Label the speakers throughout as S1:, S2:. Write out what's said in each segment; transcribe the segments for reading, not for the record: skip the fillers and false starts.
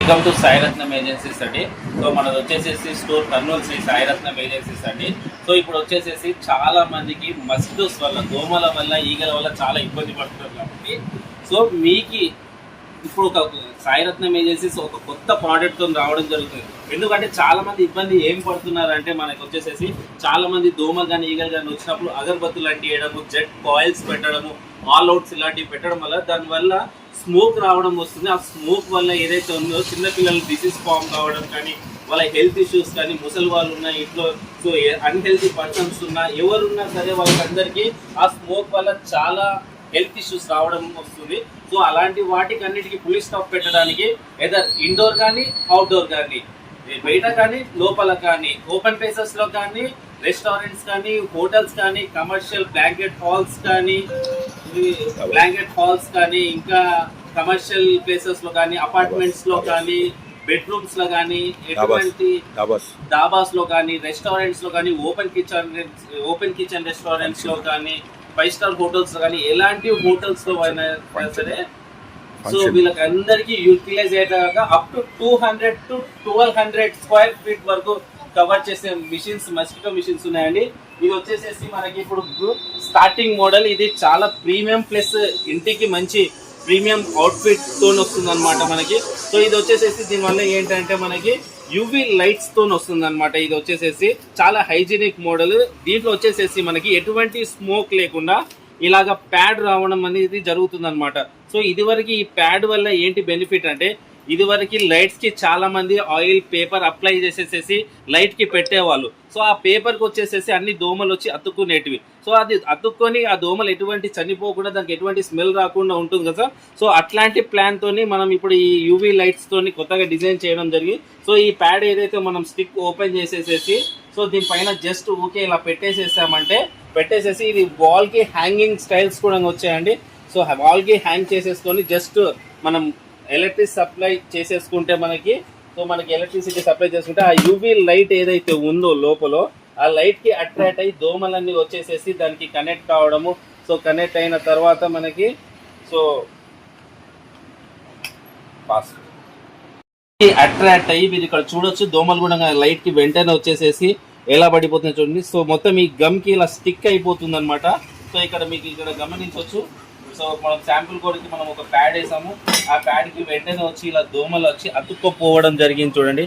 S1: Welcome to సాయిరత్నం agencies అండి. So మనది వచ్చేసేసి స్టోర్ కర్నూలు శ్రీ సాయిరత్నం ఏజెన్సీస్ అండి. సో ఇప్పుడు వచ్చేసేసి చాలా మందికి మస్కిటోస్ వల్ల, దోమల వల్ల, ఈగల వల్ల చాలా ఇబ్బంది పడుతున్నారు కాబట్టి సో మీకు ఇప్పుడు ఒక సాయిరత్నం ఏజెన్సీస్ ఒక కొత్త ప్రోడక్ట్తో రావడం జరుగుతుంది. ఎందుకంటే చాలా మంది ఇబ్బంది ఏం పడుతున్నారంటే మనకి వచ్చేసేసి చాలా మంది దోమలు కానీ ఈగలు కానీ వచ్చినప్పుడు అగరబత్తులు అంటియడము, జెట్ కాయిల్స్ పెట్టడము, ఆల్ అవుట్స్ ఇలాంటివి పెట్టడం వల్ల దానివల్ల స్మోక్ రావడం వస్తుంది. ఆ స్మోక్ వల్ల ఏదైతే ఉందో చిన్నపిల్లలు డిసీజ్ ఫామ్ కావడం కానీ, వాళ్ళ హెల్త్ ఇష్యూస్ కానీ, ముసలి వాళ్ళు ఉన్న ఇంట్లో సో అన్హెల్తీ పర్సన్స్ ఉన్నా ఎవరున్నా సరే వాళ్ళకందరికీ ఆ స్మోక్ వల్ల చాలా హెల్త్ ఇష్యూస్ రావడం వస్తుంది. సో అలాంటి వాటికి అన్నిటికీ పులి స్టాప్ పెట్టడానికి ఎదర్ ఇండోర్ కానీ అవుట్డోర్ కానీ, బయట కానీ లోపల కానీ, ఓపెన్ ప్లేసెస్లో కానీ, రెస్టారెంట్స్ కానీ, హోటల్స్ కానీ, కమర్షియల్ బ్లాంకెట్ హాల్స్ కానీ, ఇంకా కమర్షియల్ ప్లేసెస్లో కానీ, అపార్ట్మెంట్స్లో కానీ, బెడ్రూమ్స్లో కానీ, ఎటువంటి డాబాస్లో కానీ, రెస్టారెంట్స్లో కానీ, ఓపెన్ కిచెన్ రెస్టారెంట్స్లో కానీ, 5 స్టార్ హోటల్స్ కానీ, ఎలాంటి హోటల్స్లో అయినా సరే సో వీళ్ళకి అందరికీ యూటిలైజ్ అయ్యేదాకా up to 200 to 1200 square feet వరకు కవర్ చేసే మిషన్స్, మస్కిటో మిషన్స్ ఉన్నాయండి. ఇది వచ్చేసేసి మనకి ఇప్పుడు స్టార్టింగ్ మోడల్. ఇది చాలా ప్రీమియం ప్లస్ ఇంటికి మంచి ప్రీమియం అవుట్ఫిట్ తో వస్తుంది అనమాట మనకి. సో ఇది వచ్చేసేసి దీనివల్ల ఏంటంటే మనకి యూవీ లైట్స్ తో వస్తుంది అనమాట. ఇది వచ్చేసేసి చాలా హైజీనిక్ మోడల్. దీంట్లో వచ్చేసేసి మనకి ఎటువంటి స్మోక్ లేకుండా ఇలాగ ప్యాడ్ రావడం అనేది జరుగుతుంది అనమాట. సో ఇదివరకు ఈ ప్యాడ్ వల్ల ఏంటి బెనిఫిట్ అంటే, ఇదివరకు లైట్స్కి చాలా మంది ఆయిల్ పేపర్ అప్లై చేసేసేసి లైట్కి పెట్టేవాళ్ళు. సో ఆ పేపర్కి వచ్చేసేసి అన్ని దోమలు వచ్చి అతుక్కునేటివి. సో అది అతుక్కొని ఆ దోమలు ఎటువంటి చనిపోకుండా, దానికి ఎటువంటి స్మెల్ రాకుండా ఉంటుంది కదా. సో అట్లాంటి ప్లాన్తోని మనం ఇప్పుడు ఈ యూవీ లైట్స్తోని కొత్తగా డిజైన్ చేయడం జరిగింది. సో ఈ ప్యాడ్ ఏదైతే మనం స్టిక్ ఓపెన్ చేసేసేసి సో దీనిపైన జస్ట్ ఊకే ఇలా పెట్టేసేసి ఇది వాల్కి హ్యాంగింగ్ స్టైల్స్ కూడా వచ్చాయండి. సో వాల్కి హ్యాంగ్ చేసేసుకొని జస్ట్ మనం ఎలక్ట్రిక్ సప్లై చేసేసుకుంటే మనకి ఎలక్ట్రిసిటీ సప్లై చేసుకుంటే ఆ యూవీ లైట్ ఏదైతే ఉందో లోపల ఆ లైట్కి అట్రాక్ట్ అయ్యి దోమలన్నీ వచ్చేసేసి దానికి కనెక్ట్ కావడము. సో కనెక్ట్ అయిన తర్వాత మనకి సో అట్రాక్ట్ అయ్యి మీరు ఇక్కడ చూడొచ్చు, దోమలు కూడా లైట్కి వెంటనే వచ్చేసేసి ఎలా పడిపోతుంది చూడండి. సో మొత్తం ఈ గమ్కి ఇలా స్టిక్ అయిపోతుంది అనమాట. సో ఇక్కడ గమనించవచ్చు. సో మనం శాంపుల్ కోడ్కి మనం ఒక ప్యాడ్ వేసాము. ఆ ప్యాడ్కి వెంటనే వచ్చి ఇలా దోమలు వచ్చి అతుక్కపోవడం జరిగింది చూడండి.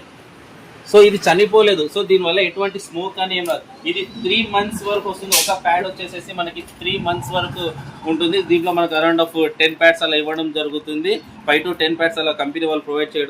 S1: సో ఇది చనిపోలేదు. సో దీనివల్ల ఎటువంటి స్మోక్ అని ఏం రాదు. ఇది 3 months వరకు వస్తుంది. ఒక ప్యాడ్ వచ్చేసేసి మనకి 3 months వరకు ఉంటుంది. దీంట్లో మనకు అరౌండ్ 10 ప్యాడ్స్ అలా ఇవ్వడం జరుగుతుంది. 5 to 10 ప్యాడ్స్ అలా కంపెనీ వాళ్ళు ప్రొవైడ్ చేయడం